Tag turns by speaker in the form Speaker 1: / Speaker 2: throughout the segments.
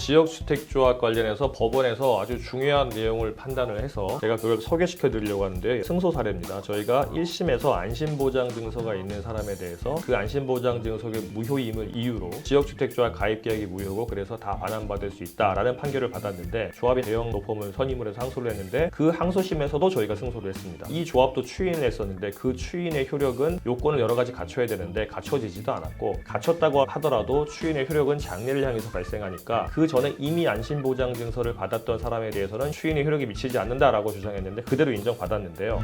Speaker 1: 지역주택조합 관련해서 법원에서 아주 중요한 내용을 판단을 해서 제가 그걸 소개시켜 드리려고 하는데, 승소 사례입니다. 저희가 1심에서 안심보장증서가 있는 사람에 대해서 그 안심보장증서의 무효임을 이유로 지역주택조합 가입계약이 무효고 그래서 다 반환받을 수 있다라는 판결을 받았는데, 조합이 대형 로펌을 선임을 해서 항소를 했는데 그 항소심에서도 저희가 승소를 했습니다. 이 조합도 추인을 했었는데 그 추인의 효력은 요건을 여러 가지 갖춰야 되는데 갖춰지지도 않았고, 갖췄다고 하더라도 추인의 효력은 장래를 향해서 발생하니까 그 전에 이미 안심보장증서를 받았던 사람에 대해서는 추인의 효력이 미치지 않는다라고 주장했는데 그대로 인정받았는데요.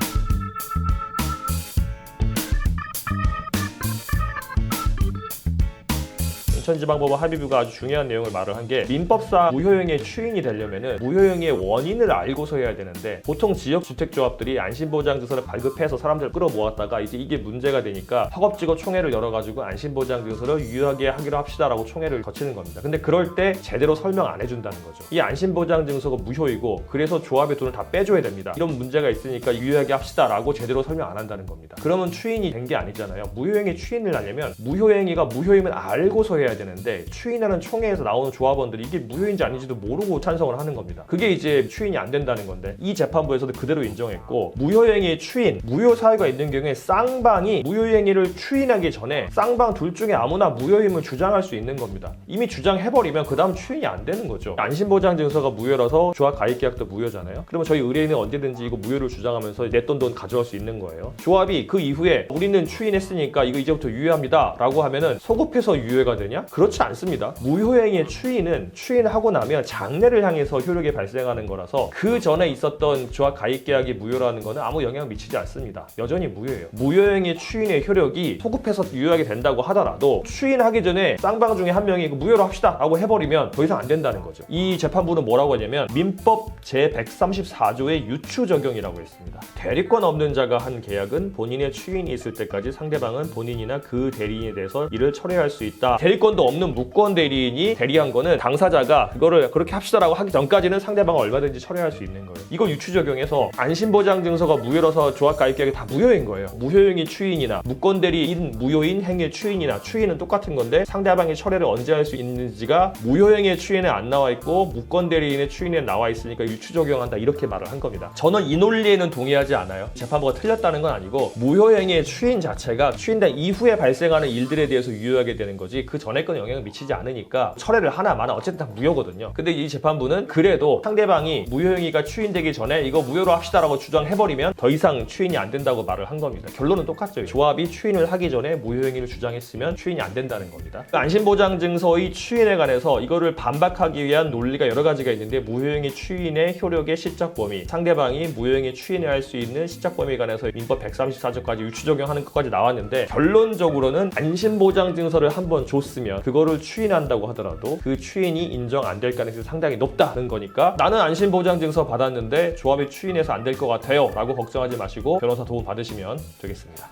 Speaker 1: 인천지방법원 합의부가 아주 중요한 내용을 말을 한 게, 민법상 무효형의 추인이 되려면은 무효형의 원인을 알고서 해야 되는데, 보통 지역주택조합들이 안심보장증서를 발급해서 사람들을 끌어모았다가 이제 이게 문제가 되니까 허겁지겁 총회를 열어가지고 안심보장증서를 유효하게 하기로 합시다라고 총회를 거치는 겁니다. 근데 그럴 때 제대로 설명 안 해준다는 거죠. 이 안심보장증서가 무효이고 그래서 조합의 돈을 다 빼줘야 됩니다. 이런 문제가 있으니까 유효하게 합시다라고 제대로 설명 안 한다는 겁니다. 그러면 추인이 된 게 아니잖아요. 무효형의 추인을 하려면 무효행위가 무효임을 알고서 해야 되는데, 추인하는 총회에서 나오는 조합원들이 이게 무효인지 아닌지도 모르고 찬성을 하는 겁니다. 그게 이제 추인이 안 된다는 건데, 이 재판부에서도 그대로 인정했고, 무효행위의 추인, 무효 사유가 있는 경우에 쌍방이 무효행위를 추인하기 전에 쌍방 둘 중에 아무나 무효임을 주장할 수 있는 겁니다. 이미 주장해버리면 그 다음 추인이 안 되는 거죠. 안심보장증서가 무효라서 조합 가입계약도 무효잖아요. 그러면 저희 의뢰인은 언제든지 이거 무효를 주장하면서 내 돈 가져갈 수 있는 거예요. 조합이 그 이후에 우리는 추인했으니까 이거 이제부터 유효합니다 라고 하면은 소급해서 유효가 되냐? 그렇지 않습니다. 무효행위의 추인은 추인하고 나면 장래를 향해서 효력이 발생하는 거라서 그 전에 있었던 조합 가입계약이 무효라는 거는 아무 영향을 미치지 않습니다. 여전히 무효예요. 무효행위의 추인의 효력이 소급해서 유효하게 된다고 하더라도 추인하기 전에 쌍방 중에 한 명이 무효로 합시다 라고 해버리면 더 이상 안 된다는 거죠. 이 재판부는 뭐라고 하냐면 민법 제134조의 유추 적용이라고 했습니다. 대리권 없는 자가 한 계약은 본인의 추인이 있을 때까지 상대방은 본인이나 그 대리인에 대해서 이를 철회할 수 있다. 대리권도 없는 무권 대리인이 대리한 거는 당사자가 그거를 그렇게 합시다라고 하기 전까지는 상대방은 얼마든지 철회할 수 있는 거예요. 이걸 유추 적용해서 안심보장증서가 무효라서 조합 가입계약이 다 무효인 거예요. 무효행위 추인이나 무권 대리인 무효인 행위 추인이나 추인은 똑같은 건데, 상대방이 철회를 언제 할 수 있는지가 무효행위 추인에 안 나와 있고 무권 대리인의 추인에 나와 있으니까 유추 적용한다, 이렇게 말을 한 겁니다. 저는 이 논리에는 동의하지 않아요. 재판부가 틀렸다는 건 아니고, 무효행위의 추인 자체가 추인된 이후에 발생하는 일들에 대해서 유효하게 되는 거지 그 전에 건 영향을 미치지 않으니까 철회를 하나 마나 어쨌든 다 무효거든요. 근데 이 재판부는 그래도 상대방이 무효행위가 추인되기 전에 이거 무효로 합시다라고 주장해버리면 더 이상 추인이 안 된다고 말을 한 겁니다. 결론은 똑같죠. 조합이 추인을 하기 전에 무효행위를 주장했으면 추인이 안 된다는 겁니다. 안심보장증서의 추인에 관해서 이거를 반박하기 위한 논리가 여러 가지가 있는데, 무효행위 추인의 효력의 시적 범위, 상대방이 무효행위 추인을 할 수 있는 시적 범위에 관해서 민법 134조까지 유추 적용하는 것까지 나왔는데, 결론적으로는 안심보장증서를 한번 줬으면 그거를 추인한다고 하더라도 그 추인이 인정 안 될 가능성이 상당히 높다는 거니까, 나는 안심보장증서 받았는데 조합이 추인해서 안 될 것 같아요 라고 걱정하지 마시고 변호사 도움 받으시면 되겠습니다.